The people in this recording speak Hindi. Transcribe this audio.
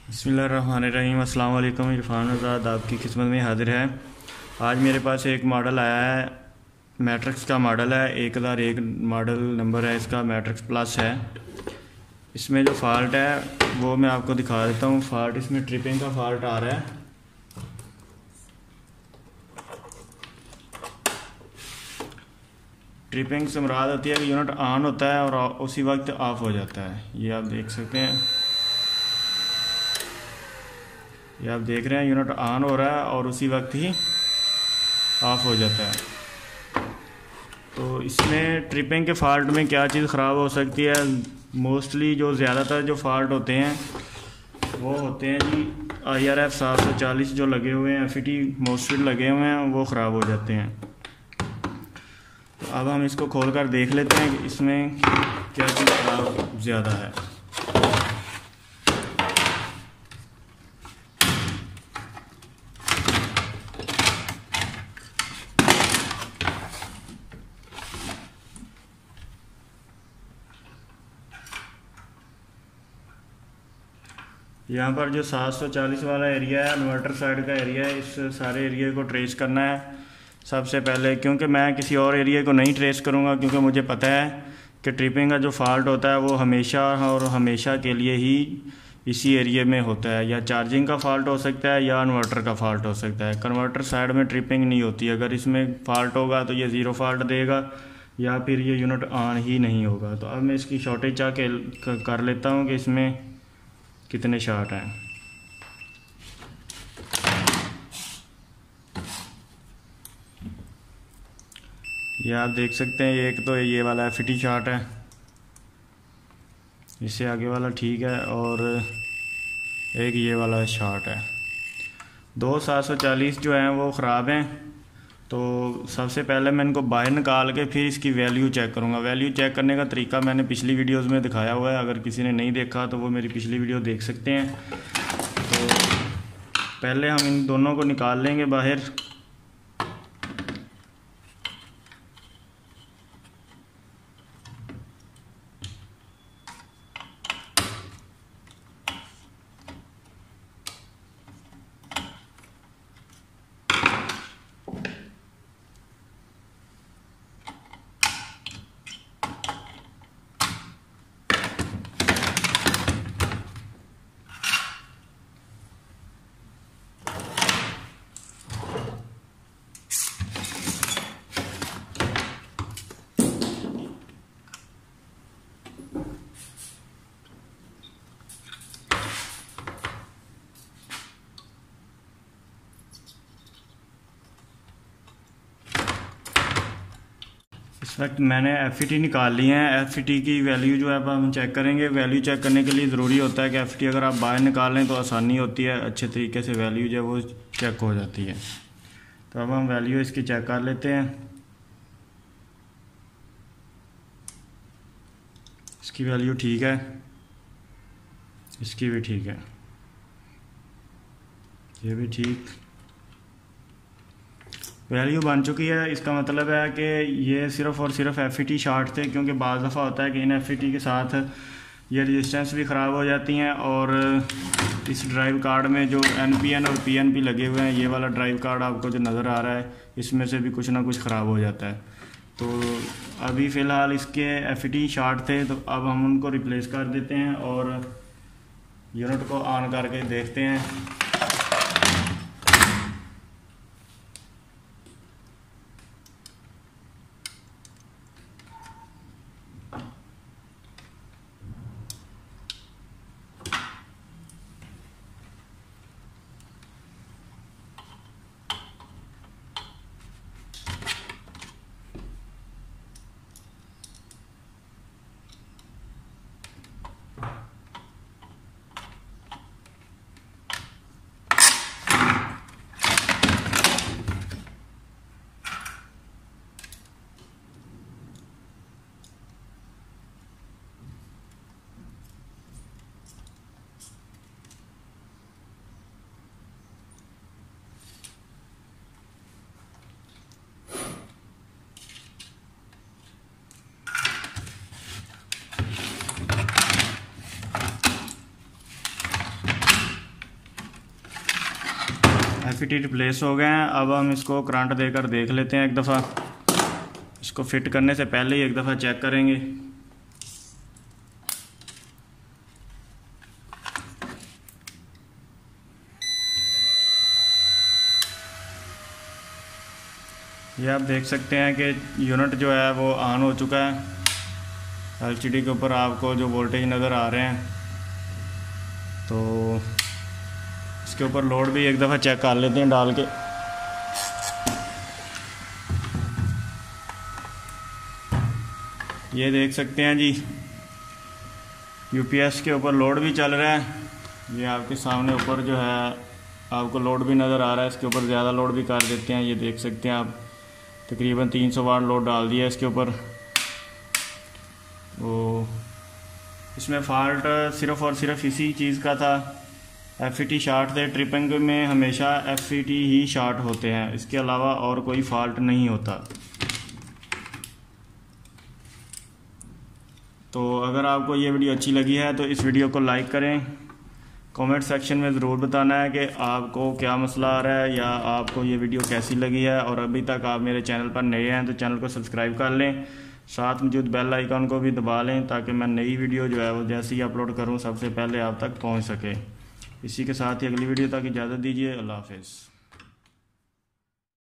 बिस्मिल्लाहिर्रहमानिर्रहीम। अस्सलाम वालेकुम। इरफान आज़ाद आपकी खिदमत में हाज़िर है। आज मेरे पास एक मॉडल आया है, मैट्रिक्स का मॉडल है, 1001 मॉडल नंबर है इसका, मैट्रिक्स प्लस है। इसमें जो फ़ाल्ट है वो मैं आपको दिखा देता हूँ। फ़ाल्ट इसमें ट्रिपिंग का फ़ाल्ट आ रहा है। ट्रिपिंग से मुराद होती है कि यूनिट ऑन होता है और उसी वक्त ऑफ हो जाता है। ये आप देख सकते हैं, ये आप देख रहे हैं यूनिट ऑन हो रहा है और उसी वक्त ही ऑफ हो जाता है। तो इसमें ट्रिपिंग के फ़ाल्ट में क्या चीज़ ख़राब हो सकती है? मोस्टली जो ज़्यादातर जो फ़ाल्ट होते हैं वो होते हैं जी IRF 740 जो लगे हुए हैं, FET मोस्टली लगे हुए हैं, वो ख़राब हो जाते हैं। तो अब हम इसको खोल कर देख लेते हैं कि इसमें क्या चीज़ ख़राब ज़्यादा है। यहाँ पर जो 740 वाला एरिया है, इन्वर्टर साइड का एरिया है, इस सारे एरिया को ट्रेस करना है सबसे पहले, क्योंकि मैं किसी और एरिया को नहीं ट्रेस करूँगा, क्योंकि मुझे पता है कि ट्रिपिंग का जो फॉल्ट होता है वो हमेशा और हमेशा के लिए ही इसी एरिया में होता है। या चार्जिंग का फॉल्ट हो सकता है या इन्वर्टर का फॉल्ट हो सकता है। कन्वर्टर साइड में ट्रिपिंग नहीं होती। अगर इसमें फॉल्ट होगा तो ये ज़ीरो फॉल्ट देगा या फिर ये यूनिट ऑन ही नहीं होगा। तो अब मैं इसकी शॉर्टेज चाह कर लेता हूँ कि इसमें कितने शार्ट हैं। ये आप देख सकते हैं, एक तो ये वाला FET शार्ट है, इससे आगे वाला ठीक है, और एक ये वाला शार्ट है। दो 740 जो हैं वो ख़राब हैं। तो सबसे पहले मैं इनको बाहर निकाल के फिर इसकी वैल्यू चेक करूँगा। वैल्यू चेक करने का तरीका मैंने पिछली वीडियोस में दिखाया हुआ है, अगर किसी ने नहीं देखा तो वो मेरी पिछली वीडियो देख सकते हैं। तो पहले हम इन दोनों को निकाल लेंगे बाहर। इस वक्त मैंने FET निकाल लिए हैं। FET की वैल्यू जो है अब हम चेक करेंगे। वैल्यू चेक करने के लिए ज़रूरी होता है कि FET अगर आप बाहर निकाल लें तो आसानी होती है, अच्छे तरीके से वैल्यू जो है वो चेक हो जाती है। तो अब हम वैल्यू इसकी चेक कर लेते हैं। इसकी वैल्यू ठीक है, इसकी भी ठीक है, ये भी ठीक वैल्यू बन चुकी है। इसका मतलब है कि ये सिर्फ़ और सिर्फ FET शार्ट थे, क्योंकि बाज़ दफ़ा होता है कि इन FET के साथ ये रेजिस्टेंस भी ख़राब हो जाती हैं, और इस ड्राइव कार्ड में जो NPN और PNP लगे हुए हैं, ये वाला ड्राइव कार्ड आपको जो नज़र आ रहा है, इसमें से भी कुछ ना कुछ ख़राब हो जाता है। तो अभी फ़िलहाल इसके FET शार्ट थे, तो अब हम उनको रिप्लेस कर देते हैं और यूनिट को ऑन करके देखते हैं। FET रिप्लेस हो गए हैं। अब हम इसको करंट देकर देख लेते हैं एक दफ़ा। इसको फिट करने से पहले ही एक दफ़ा चेक करेंगे। ये आप देख सकते हैं कि यूनिट जो है वो ऑन हो चुका है। LCD के ऊपर आपको जो वोल्टेज नज़र आ रहे हैं, तो इसके ऊपर लोड भी एक दफ़ा चेक कर लेते हैं डाल के। ये देख सकते हैं जी, UPS के ऊपर लोड भी चल रहा है। ये आपके सामने ऊपर जो है आपको लोड भी नज़र आ रहा है। इसके ऊपर ज़्यादा लोड भी कर देते हैं। ये देख सकते हैं आप, तकरीबन 300 वाट लोड डाल दिया इसके ऊपर। तो इसमें फ़ाल्ट सिर्फ़ और सिर्फ इसी चीज़ का था, FET शार्ट थे। ट्रिपिंग में हमेशा FET ही शार्ट होते हैं, इसके अलावा और कोई फ़ाल्ट नहीं होता। तो अगर आपको ये वीडियो अच्छी लगी है तो इस वीडियो को लाइक करें। कमेंट सेक्शन में ज़रूर बताना है कि आपको क्या मसला आ रहा है या आपको ये वीडियो कैसी लगी है। और अभी तक आप मेरे चैनल पर नए हैं तो चैनल को सब्सक्राइब कर लें, साथ मौजूद बेल आइकन को भी दबा लें ताकि मैं नई वीडियो जो है वो जैसे ही अपलोड करूँ सबसे पहले आप तक पहुँच सके। इसी के साथ ही अगली वीडियो तक इजाज़त दीजिए। अल्लाह हाफ़िज़।